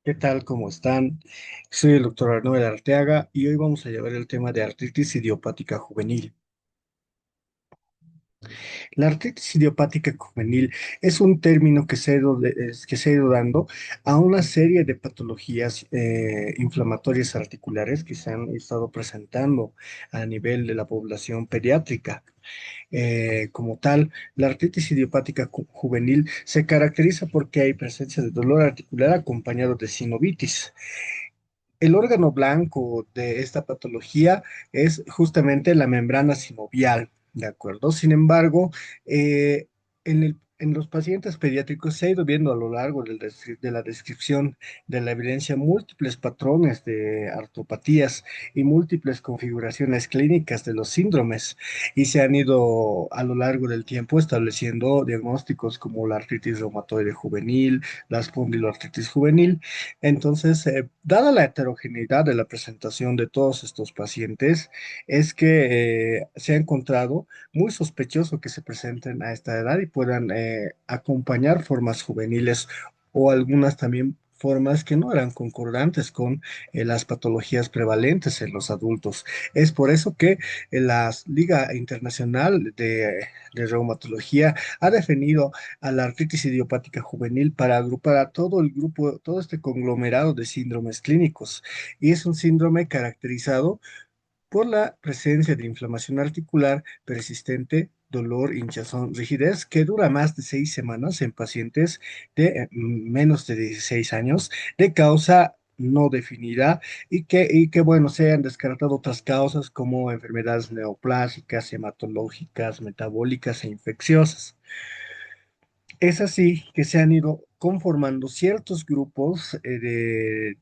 ¿Qué tal? ¿Cómo están? Soy el doctor Arnold Arteaga y hoy vamos a llevar el tema de artritis idiopática juvenil. La artritis idiopática juvenil es un término que se ha ido dando a una serie de patologías inflamatorias articulares que se han estado presentando a nivel de la población pediátrica. Como tal, la artritis idiopática juvenil se caracteriza porque hay presencia de dolor articular acompañado de sinovitis. El órgano blanco de esta patología es justamente la membrana sinovial, ¿de acuerdo? Sin embargo, en los pacientes pediátricos se ha ido viendo a lo largo de la descripción de la evidencia múltiples patrones de artropatías y múltiples configuraciones clínicas de los síndromes y se han ido a lo largo del tiempo estableciendo diagnósticos como la artritis reumatoide juvenil, la espondiloartritis juvenil. Entonces, dada la heterogeneidad de la presentación de todos estos pacientes, es que se ha encontrado muy sospechoso que se presenten a esta edad y puedan acompañar formas juveniles o algunas también formas que no eran concordantes con las patologías prevalentes en los adultos. Es por eso que la Liga Internacional de Reumatología ha definido a la artritis idiopática juvenil para agrupar a todo el grupo, todo este conglomerado de síndromes clínicos. Y es un síndrome caracterizado por la presencia de inflamación articular persistente, dolor, hinchazón, rigidez, que dura más de 6 semanas en pacientes de menos de 16 años, de causa no definida bueno, se han descartado otras causas como enfermedades neoplásicas, hematológicas, metabólicas e infecciosas. Es así que se han ido conformando ciertos grupos de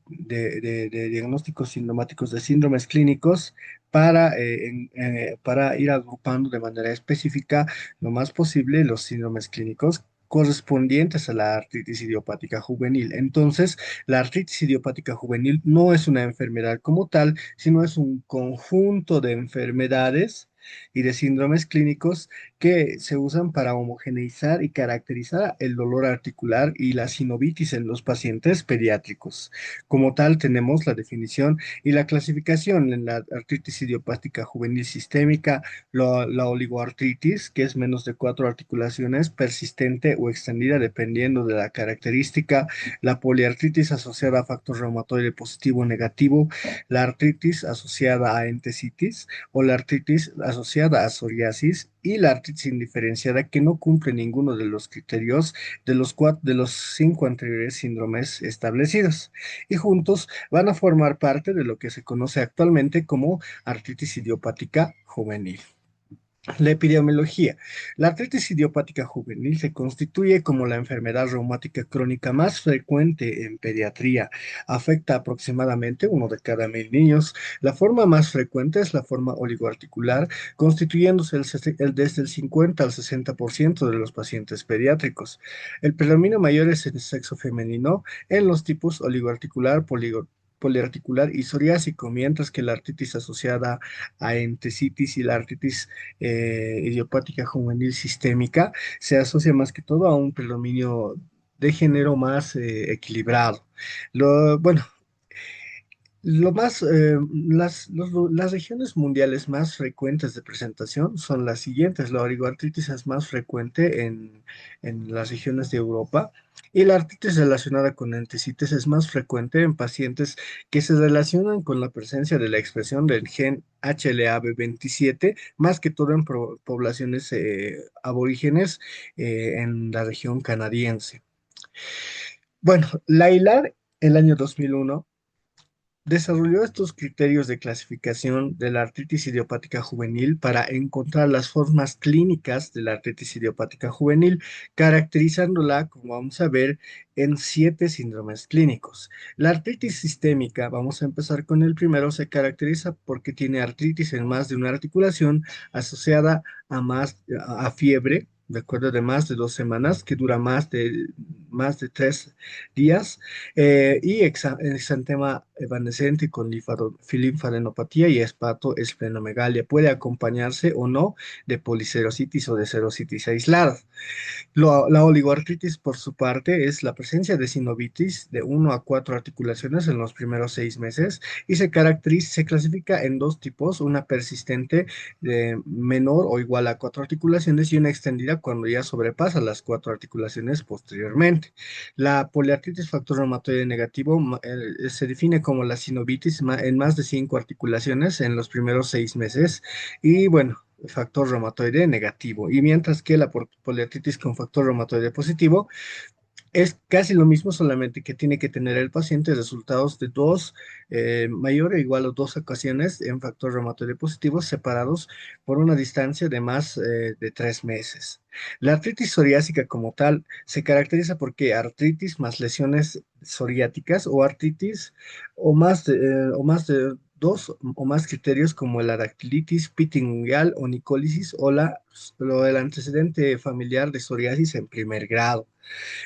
diagnósticos sintomáticos de síndromes clínicos para ir agrupando de manera específica lo más posible los síndromes clínicos correspondientes a la artritis idiopática juvenil. Entonces, la artritis idiopática juvenil no es una enfermedad como tal, sino es un conjunto de enfermedades y de síndromes clínicos que se usan para homogeneizar y caracterizar el dolor articular y la sinovitis en los pacientes pediátricos. Como tal, tenemos la definición y la clasificación en la artritis idiopática juvenil sistémica, la oligoartritis, que es menos de 4 articulaciones, persistente o extendida dependiendo de la característica, la poliartritis asociada a factor reumatoide positivo o negativo, la artritis asociada a entesitis o la artritis asociada a psoriasis y la artritis indiferenciada que no cumple ninguno de los criterios de los 5 anteriores síndromes establecidos. Y juntos van a formar parte de lo que se conoce actualmente como artritis idiopática juvenil. La epidemiología. La artritis idiopática juvenil se constituye como la enfermedad reumática crónica más frecuente en pediatría. Afecta aproximadamente 1 de cada 1000 niños. La forma más frecuente es la forma oligoarticular, constituyéndose desde el 50 al 60% de los pacientes pediátricos. El predominio mayor es en el sexo femenino en los tipos oligoarticular, poliarticular y psoriásico, mientras que la artritis asociada a entesitis y la artritis idiopática juvenil sistémica se asocia más que todo a un predominio de género más equilibrado. Bueno, las regiones mundiales más frecuentes de presentación son las siguientes. La oligoartritis es más frecuente en las regiones de Europa y la artritis relacionada con entesitis es más frecuente en pacientes que se relacionan con la presencia de la expresión del gen HLA-B27, más que todo en poblaciones aborígenes en la región canadiense. Bueno, la ILAR, el año 2001 desarrolló estos criterios de clasificación de la artritis idiopática juvenil para encontrar las formas clínicas de la artritis idiopática juvenil, caracterizándola, como vamos a ver, en 7 síndromes clínicos. La artritis sistémica, vamos a empezar con el primero, se caracteriza porque tiene artritis en más de una articulación asociada a fiebre, de acuerdo, de más de 2 semanas, que dura más de 3 días, y exantema evanescente con linfadenopatía y hepatoesplenomegalia. Puede acompañarse o no de policerositis o de serositis aislada. La oligoartritis, por su parte, es la presencia de sinovitis de 1 a 4 articulaciones en los primeros 6 meses y se clasifica en dos tipos, una persistente de menor o igual a 4 articulaciones y una extendida cuando ya sobrepasa las 4 articulaciones posteriormente. La poliartritis factor reumatoide negativo se define como la sinovitis en más de 5 articulaciones en los primeros 6 meses y bueno, factor reumatoide negativo. Y mientras que la poliartritis con factor reumatoide positivo es casi lo mismo, solamente que tiene que tener el paciente resultados de dos, mayor o igual a 2 ocasiones en factor reumatoide positivo separados por una distancia de más de 3 meses. La artritis psoriásica como tal se caracteriza porque artritis más lesiones psoriáticas o artritis o más de dos o más criterios como la dactilitis, piting ungueal o nicólisis o el antecedente familiar de psoriasis en primer grado.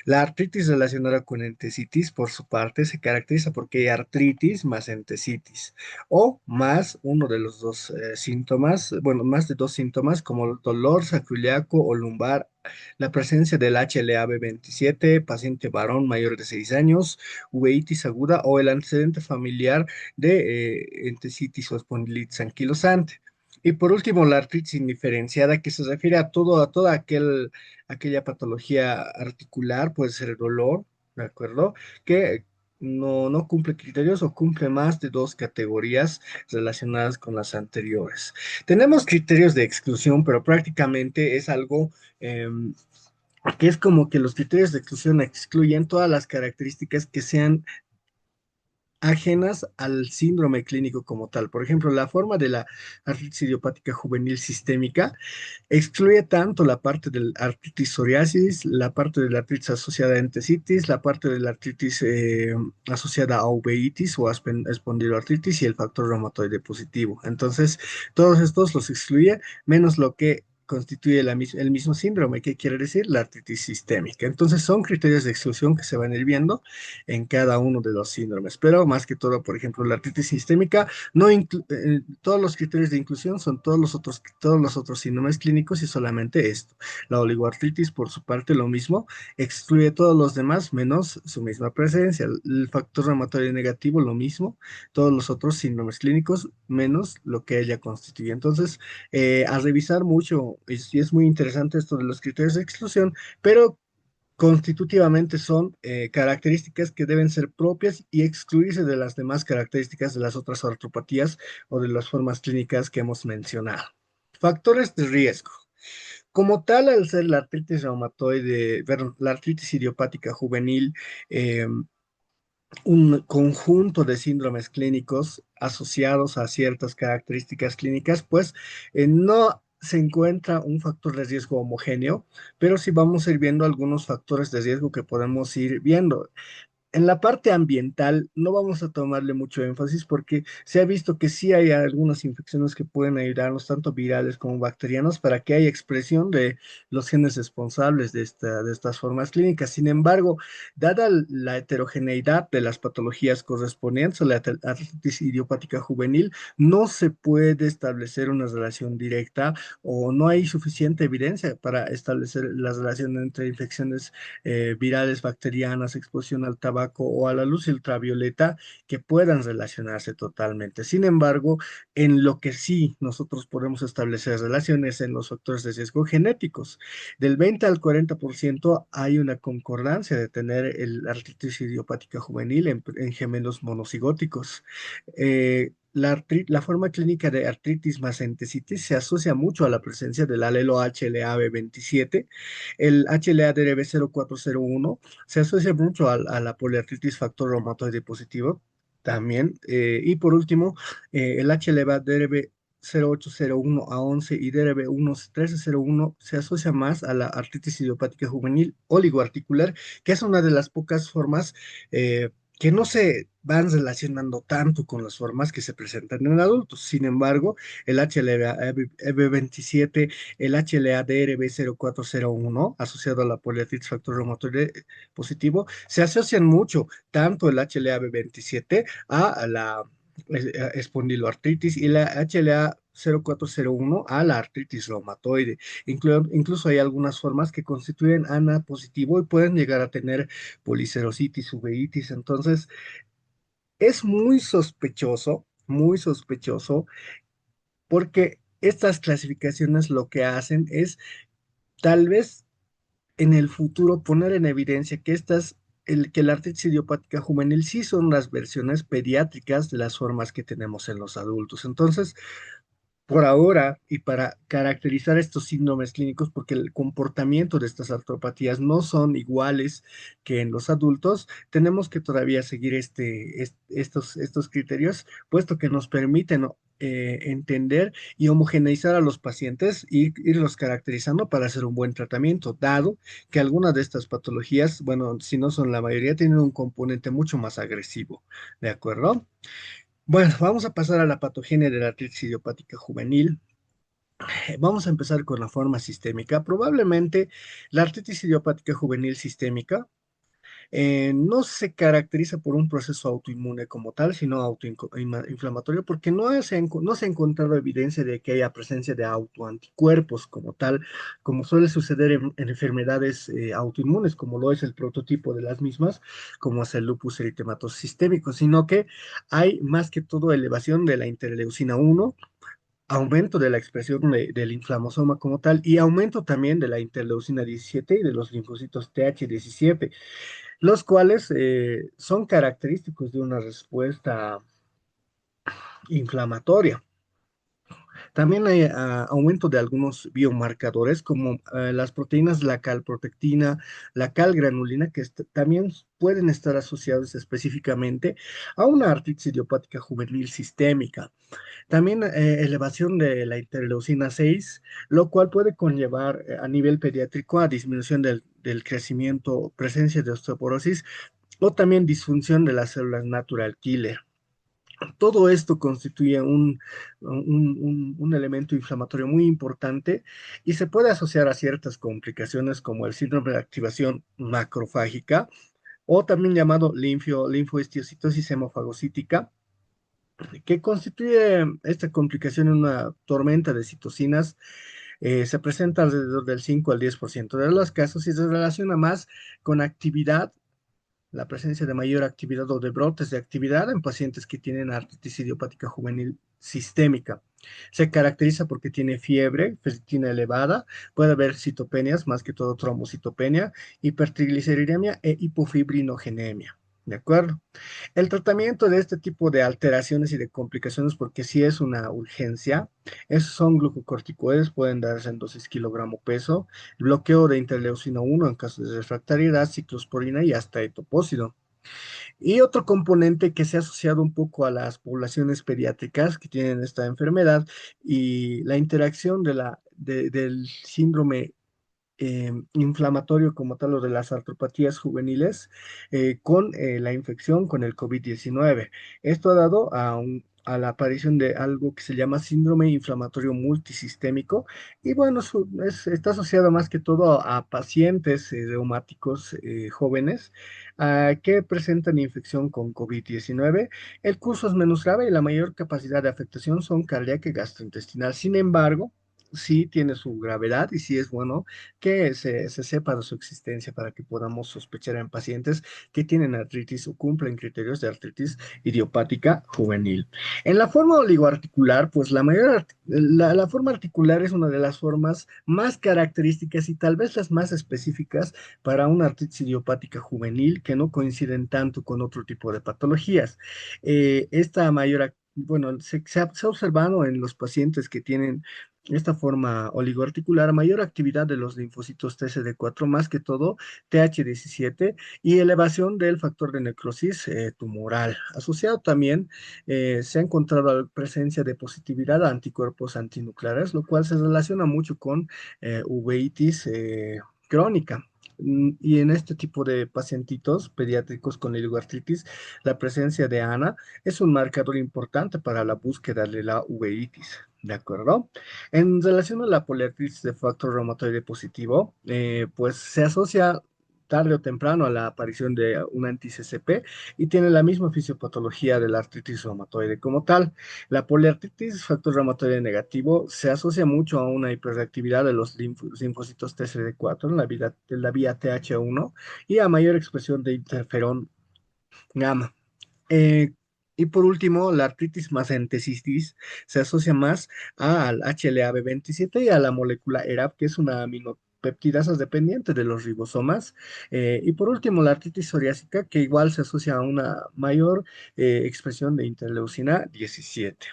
La artritis relacionada con entesitis, por su parte, se caracteriza porque hay artritis más entesitis o más uno de los dos síntomas, bueno, más de dos síntomas como el dolor sacroiliaco o lumbar, la presencia del HLA-B27, paciente varón mayor de 6 años, uveitis aguda o el antecedente familiar de entesitis o espondilitis anquilosante. Y por último, la artritis indiferenciada, que se refiere a toda aquella patología articular, puede ser dolor, ¿de acuerdo? Que no cumple criterios o cumple más de dos categorías relacionadas con las anteriores. Tenemos criterios de exclusión, pero prácticamente es algo que es como que los criterios de exclusión excluyen todas las características que sean ajenas al síndrome clínico como tal. Por ejemplo, la forma de la artritis idiopática juvenil sistémica excluye tanto la parte del artritis psoriasis, la parte de la artritis asociada a entesitis, la parte de la artritis asociada a uveitis o espondiloartritis y el factor reumatoide positivo. Entonces, todos estos los excluye, menos lo que constituye el mismo síndrome, que quiere decir la artritis sistémica. Entonces, son criterios de exclusión que se van a ir viendo en cada uno de los síndromes, pero más que todo, por ejemplo, la artritis sistémica, todos los criterios de inclusión son todos los otros síndromes clínicos y solamente esto. La oligoartritis, por su parte, lo mismo, excluye todos los demás menos su misma presencia. El factor reumatoide negativo, lo mismo, todos los otros síndromes clínicos menos lo que ella constituye. Entonces, a revisar mucho, y es muy interesante esto de los criterios de exclusión, pero constitutivamente son características que deben ser propias y excluirse de las demás características de las otras artropatías o de las formas clínicas que hemos mencionado. Factores de riesgo. Como tal, al ser la artritis reumatoide, perdón, la artritis idiopática juvenil, un conjunto de síndromes clínicos asociados a ciertas características clínicas, pues no se encuentra un factor de riesgo homogéneo, pero sí vamos a ir viendo algunos factores de riesgo que podemos ir viendo. En la parte ambiental no vamos a tomarle mucho énfasis porque se ha visto que sí hay algunas infecciones que pueden ayudarnos, tanto virales como bacterianas, para que haya expresión de los genes responsables de estas formas clínicas. Sin embargo, dada la heterogeneidad de las patologías correspondientes a la artritis idiopática juvenil, no se puede establecer una relación directa o no hay suficiente evidencia para establecer la relación entre infecciones virales, bacterianas, exposición al tabaco o a la luz ultravioleta que puedan relacionarse totalmente. Sin embargo, en lo que sí nosotros podemos establecer relaciones en los factores de riesgo genéticos. Del 20 al 40% hay una concordancia de tener el artritis idiopática juvenil en gemelos monocigóticos. La forma clínica de artritis más entesitis se asocia mucho a la presencia del alelo HLA-B27. El HLA-DRB0401 se asocia mucho a la poliartritis factor reumatoide positivo también. Y por último, el HLA-DRB 0801 a 11 y DRB 1301 se asocia más a la artritis idiopática juvenil oligoarticular, que es una de las pocas formas que no se van relacionando tanto con las formas que se presentan en adultos. Sin embargo, el HLA-B27, el HLA-DRB0401, asociado a la poliartritis factor reumatoide positivo, se asocian mucho, tanto el HLA-B27 a la espondiloartritis y la HLA-0401 a la artritis reumatoide. Incluso hay algunas formas que constituyen ANA positivo y pueden llegar a tener policerositis, uveitis. Entonces, es muy sospechoso, porque estas clasificaciones lo que hacen es tal vez en el futuro poner en evidencia que que la artritis idiopática juvenil sí son las versiones pediátricas de las formas que tenemos en los adultos. Entonces, por ahora, y para caracterizar estos síndromes clínicos, porque el comportamiento de estas artropatías no son iguales que en los adultos, tenemos que todavía seguir estos criterios, puesto que nos permiten entender y homogeneizar a los pacientes y irlos caracterizando para hacer un buen tratamiento, dado que algunas de estas patologías, bueno, si no son la mayoría, tienen un componente mucho más agresivo, ¿de acuerdo? Bueno, vamos a pasar a la patogenia de la artritis idiopática juvenil. Vamos a empezar con la forma sistémica. Probablemente la artritis idiopática juvenil sistémica no se caracteriza por un proceso autoinmune como tal, sino autoinflamatorio, porque no se ha encontrado evidencia de que haya presencia de autoanticuerpos como tal, como suele suceder en enfermedades autoinmunes, como lo es el prototipo de las mismas, como es el lupus eritematoso sistémico, sino que hay más que todo elevación de la interleucina 1, aumento de la expresión del inflamosoma como tal y aumento también de la interleucina 17 y de los linfocitos TH17, los cuales son característicos de una respuesta inflamatoria. También hay aumento de algunos biomarcadores como las proteínas, la calprotectina, la calgranulina, que también pueden estar asociados específicamente a una artritis idiopática juvenil sistémica. También elevación de la interleucina 6, lo cual puede conllevar a nivel pediátrico a disminución del crecimiento, presencia de osteoporosis o también disfunción de las células natural killer. Todo esto constituye un elemento inflamatorio muy importante y se puede asociar a ciertas complicaciones como el síndrome de activación macrofágica o también llamado linfohistiocytosis hemofagocítica, que constituye esta complicación en una tormenta de citocinas. Se presenta alrededor del 5 al 10% de los casos y se relaciona más con actividad, la presencia de mayor actividad o de brotes de actividad en pacientes que tienen artritis idiopática juvenil sistémica. Se caracteriza porque tiene fiebre, ferritina elevada, puede haber citopenias, más que todo trombocitopenia, hipertrigliceridemia e hipofibrinogenemia. ¿De acuerdo? El tratamiento de este tipo de alteraciones y de complicaciones, porque sí es una urgencia, son glucocorticoides, pueden darse en dosis kilogramo peso, bloqueo de interleucina 1 en caso de refractariedad, ciclosporina y hasta etopósido. Y otro componente que se ha asociado un poco a las poblaciones pediátricas que tienen esta enfermedad y la interacción del síndrome inflamatorio como tal o de las artropatías juveniles con la infección con el COVID-19. Esto ha dado a la aparición de algo que se llama síndrome inflamatorio multisistémico y bueno, está asociado más que todo a pacientes reumáticos jóvenes que presentan infección con COVID-19. El curso es menos grave y la mayor capacidad de afectación son cardíaca y gastrointestinal. Sin embargo, sí tiene su gravedad y sí es bueno que se sepa de su existencia para que podamos sospechar en pacientes que tienen artritis o cumplen criterios de artritis idiopática juvenil. En la forma oligoarticular, pues la forma articular es una de las formas más características y tal vez las más específicas para una artritis idiopática juvenil que no coinciden tanto con otro tipo de patologías. Esta bueno, se ha observado en los pacientes que tienen esta forma oligoarticular, mayor actividad de los linfocitos TCD4, más que todo TH17, y elevación del factor de necrosis tumoral. Asociado también se ha encontrado la presencia de positividad a anticuerpos antinucleares, lo cual se relaciona mucho con uveitis crónica. Y en este tipo de pacientitos pediátricos con oligoartritis, la presencia de ANA es un marcador importante para la búsqueda de la uveitis. ¿De acuerdo? En relación a la poliartritis de factor reumatoide positivo, pues se asocia tarde o temprano a la aparición de un anti-CCP y tiene la misma fisiopatología de la artritis reumatoide como tal. La poliartritis, factor reumatoide negativo, se asocia mucho a una hiperreactividad de los linfocitos TCD4 en la vía TH1 y a mayor expresión de interferón gamma. Eh, y por último, la artritis más entesitis se asocia más al HLA-B27 y a la molécula ERAP, que es una aminopeptidasa dependiente de los ribosomas. Y por último, la artritis psoriásica, que igual se asocia a una mayor expresión de interleucina 17.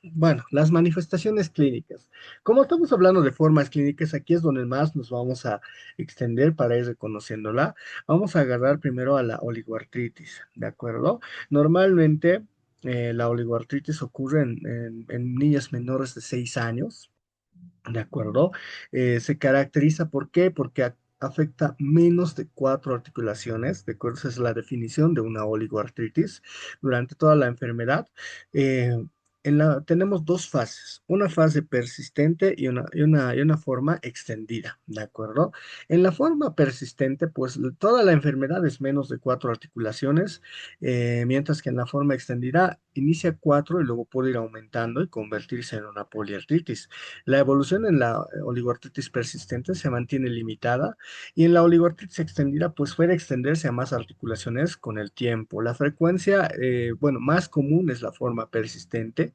Bueno, las manifestaciones clínicas. Como estamos hablando de formas clínicas, aquí es donde más nos vamos a extender para ir reconociéndola. Vamos a agarrar primero a la oligoartritis, ¿de acuerdo? Normalmente la oligoartritis ocurre en niñas menores de 6 años, ¿de acuerdo? Se caracteriza, ¿por qué? Porque afecta menos de 4 articulaciones, ¿de acuerdo? Esa es la definición de una oligoartritis durante toda la enfermedad. Eh, tenemos dos fases, una fase persistente y una forma extendida, ¿de acuerdo? En la forma persistente, pues toda la enfermedad es menos de 4 articulaciones, mientras que en la forma extendida inicia 4 y luego puede ir aumentando y convertirse en una poliartritis. La evolución en la oligoartritis persistente se mantiene limitada y en la oligoartritis extendida pues puede extenderse a más articulaciones con el tiempo. La frecuencia, bueno, más común es la forma persistente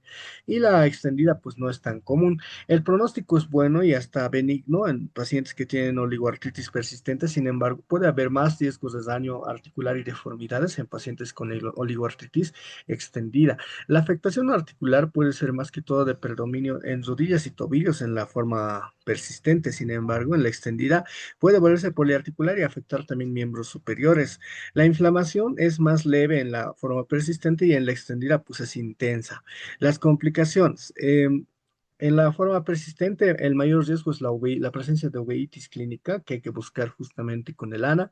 y la extendida pues no es tan común. El pronóstico es bueno y hasta benigno en pacientes que tienen oligoartritis persistente, sin embargo puede haber más riesgos de daño articular y deformidades en pacientes con oligoartritis extendida. La afectación articular puede ser más que todo de predominio en rodillas y tobillos en la forma persistente, sin embargo, en la extendida puede volverse poliarticular y afectar también miembros superiores. La inflamación es más leve en la forma persistente y en la extendida pues es intensa. Las complicaciones. En la forma persistente, el mayor riesgo es la presencia de uveitis clínica, que hay que buscar justamente con el ANA.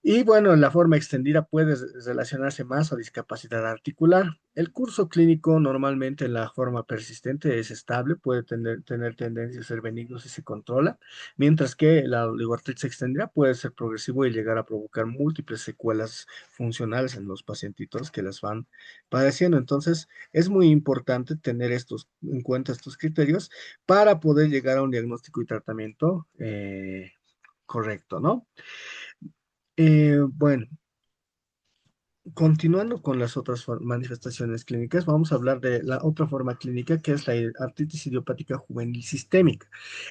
Y bueno, en la forma extendida puede relacionarse más a discapacidad articular. El curso clínico normalmente en la forma persistente es estable, puede tener tendencia a ser benigno si se controla, mientras que la oligoartritis extendida puede ser progresivo y llegar a provocar múltiples secuelas funcionales en los pacientitos que las van padeciendo. Entonces, es muy importante tener en cuenta estos criterios para poder llegar a un diagnóstico y tratamiento correcto, ¿no? Bueno, continuando con las otras manifestaciones clínicas, vamos a hablar de la otra forma clínica que es la artritis idiopática juvenil sistémica.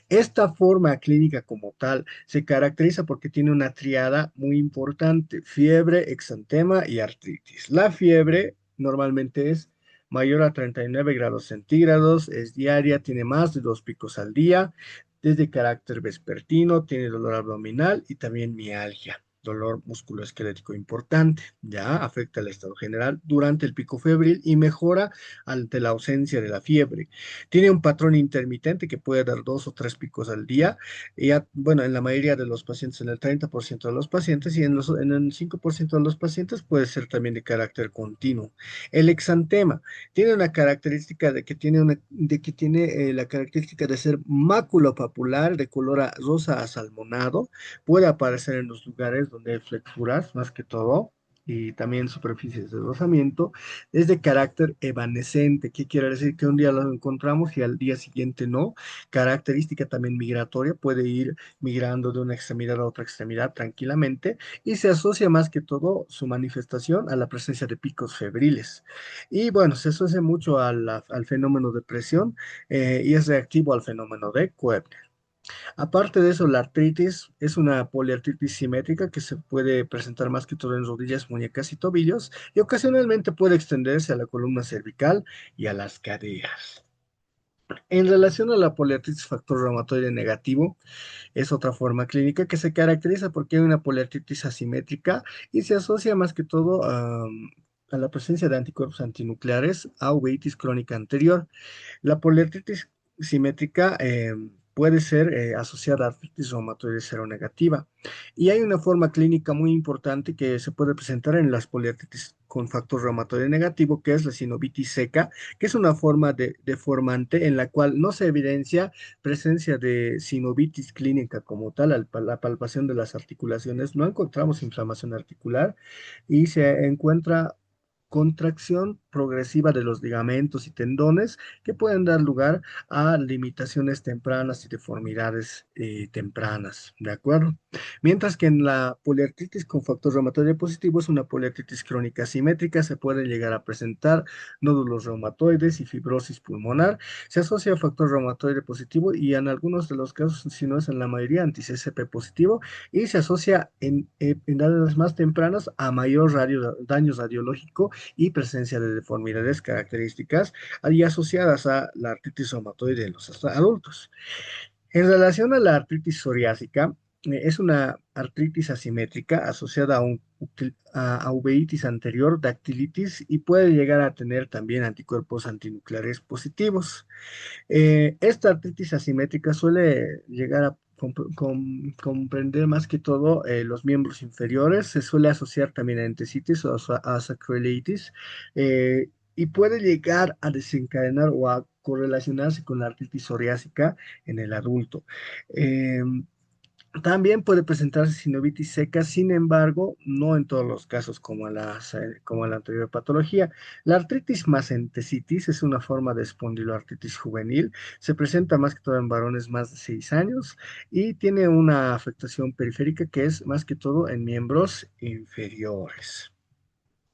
Esta forma clínica como tal se caracteriza porque tiene una triada muy importante: fiebre, exantema y artritis. La fiebre normalmente es mayor a 39 grados centígrados, es diaria, tiene más de 2 picos al día, es de carácter vespertino, tiene dolor abdominal y también mialgia, dolor musculoesquelético importante. Ya afecta el estado general durante el pico febril y mejora ante la ausencia de la fiebre. Tiene un patrón intermitente que puede dar 2 o 3 picos al día. Y bueno, en la mayoría de los pacientes, en el 30% de los pacientes y en el 5% de los pacientes puede ser también de carácter continuo. El exantema tiene una característica de que tiene la característica de ser maculopapular de color rosa asalmonado. Puede aparecer en los lugares donde hay flexuras, más que todo, y también superficies de rozamiento. Es de carácter evanescente. ¿Qué quiere decir? Que un día lo encontramos y al día siguiente no. Característica también migratoria, puede ir migrando de una extremidad a otra extremidad tranquilamente y se asocia más que todo su manifestación a la presencia de picos febriles. Y bueno, se asocia mucho al fenómeno de presión y es reactivo al fenómeno de Koebner. Aparte de eso, la artritis es una poliartritis simétrica que se puede presentar más que todo en rodillas, muñecas y tobillos y ocasionalmente puede extenderse a la columna cervical y a las caderas. En relación a la poliartritis factor reumatoide negativo, es otra forma clínica que se caracteriza porque hay una poliartritis asimétrica y se asocia más que todo a la presencia de anticuerpos antinucleares a uveitis crónica anterior. La poliartritis simétrica puede ser asociada a artritis reumatoide seronegativa. Y hay una forma clínica muy importante que se puede presentar en las poliartritis con factor reumatoide negativo, que es la sinovitis seca, que es una forma de deformante en la cual no se evidencia presencia de sinovitis clínica como tal, la palpación de las articulaciones, no encontramos inflamación articular y se encuentra contracción progresiva de los ligamentos y tendones que pueden dar lugar a limitaciones tempranas y deformidades tempranas, ¿de acuerdo? Mientras que en la poliartritis con factor reumatoide positivo es una poliartritis crónica simétrica, se pueden llegar a presentar nódulos reumatoides y fibrosis pulmonar, se asocia a factor reumatoide positivo y en algunos de los casos, si no es en la mayoría, anti-CCP positivo y se asocia en edades más tempranas a mayor daño radiológico y presencia de deformidades características y asociadas a la artritis reumatoide en los adultos. En relación a la artritis psoriásica, es una artritis asimétrica asociada a uveitis anterior, dactilitis y puede llegar a tener también anticuerpos antinucleares positivos. Esta artritis asimétrica suele llegar a comprender más que todo los miembros inferiores, se suele asociar también a entesitis o a sacroiliitis y puede llegar a desencadenar o a correlacionarse con la artritis psoriásica en el adulto. Eh, También puede presentarse sinovitis seca, sin embargo, no en todos los casos como la anterior patología. La artritis más entesitis es una forma de espondiloartritis juvenil. Se presenta más que todo en varones más de 6 años y tiene una afectación periférica que es más que todo en miembros inferiores.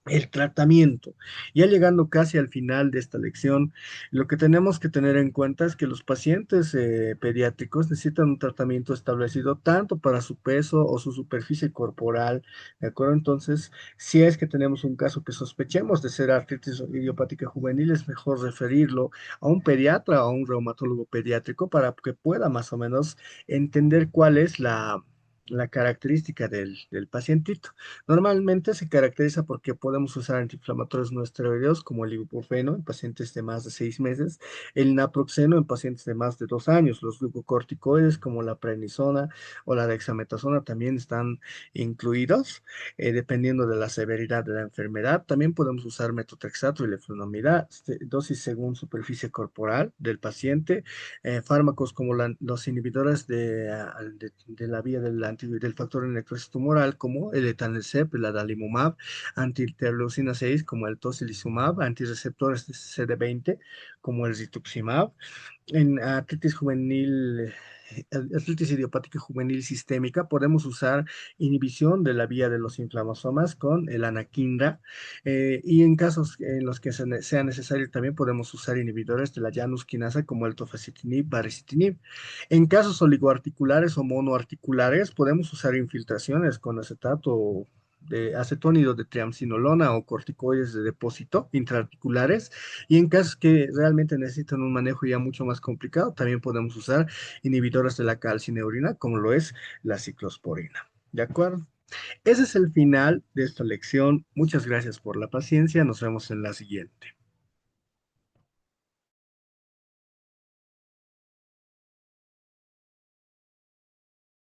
El tratamiento. Ya llegando casi al final de esta lección, lo que tenemos que tener en cuenta es que los pacientes pediátricos necesitan un tratamiento establecido tanto para su peso o su superficie corporal, ¿de acuerdo? Entonces, si es que tenemos un caso que sospechemos de ser artritis idiopática juvenil, es mejor referirlo a un pediatra o a un reumatólogo pediátrico para que pueda más o menos entender cuál es la característica del pacientito. Normalmente se caracteriza porque podemos usar antiinflamatorios no esteroideos como el ibuprofeno en pacientes de más de 6 meses, el naproxeno en pacientes de más de 2 años, los glucocorticoides como la prednisona o la dexametasona también están incluidos, dependiendo de la severidad de la enfermedad. También podemos usar metotrexato y leflunomida, dosis según superficie corporal del paciente, fármacos como los inhibidores de la vía del factor de necrosis tumoral, como el etanercept, el adalimumab, anti-interleucina 6, como el tocilizumab, antirreceptores de CD20, como el rituximab, en artritis idiopática juvenil sistémica, podemos usar inhibición de la vía de los inflamasomas con el anakinra, y en casos en los que sea necesario también podemos usar inhibidores de la Janus quinasa como el tofacitinib, baricitinib. En casos oligoarticulares o monoarticulares podemos usar infiltraciones con acetato de acetónido de triamcinolona o corticoides de depósito intraarticulares, y en casos que realmente necesitan un manejo ya mucho más complicado, también podemos usar inhibidores de la calcineurina, como lo es la ciclosporina. ¿De acuerdo? Ese es el final de esta lección. Muchas gracias por la paciencia. Nos vemos en la siguiente.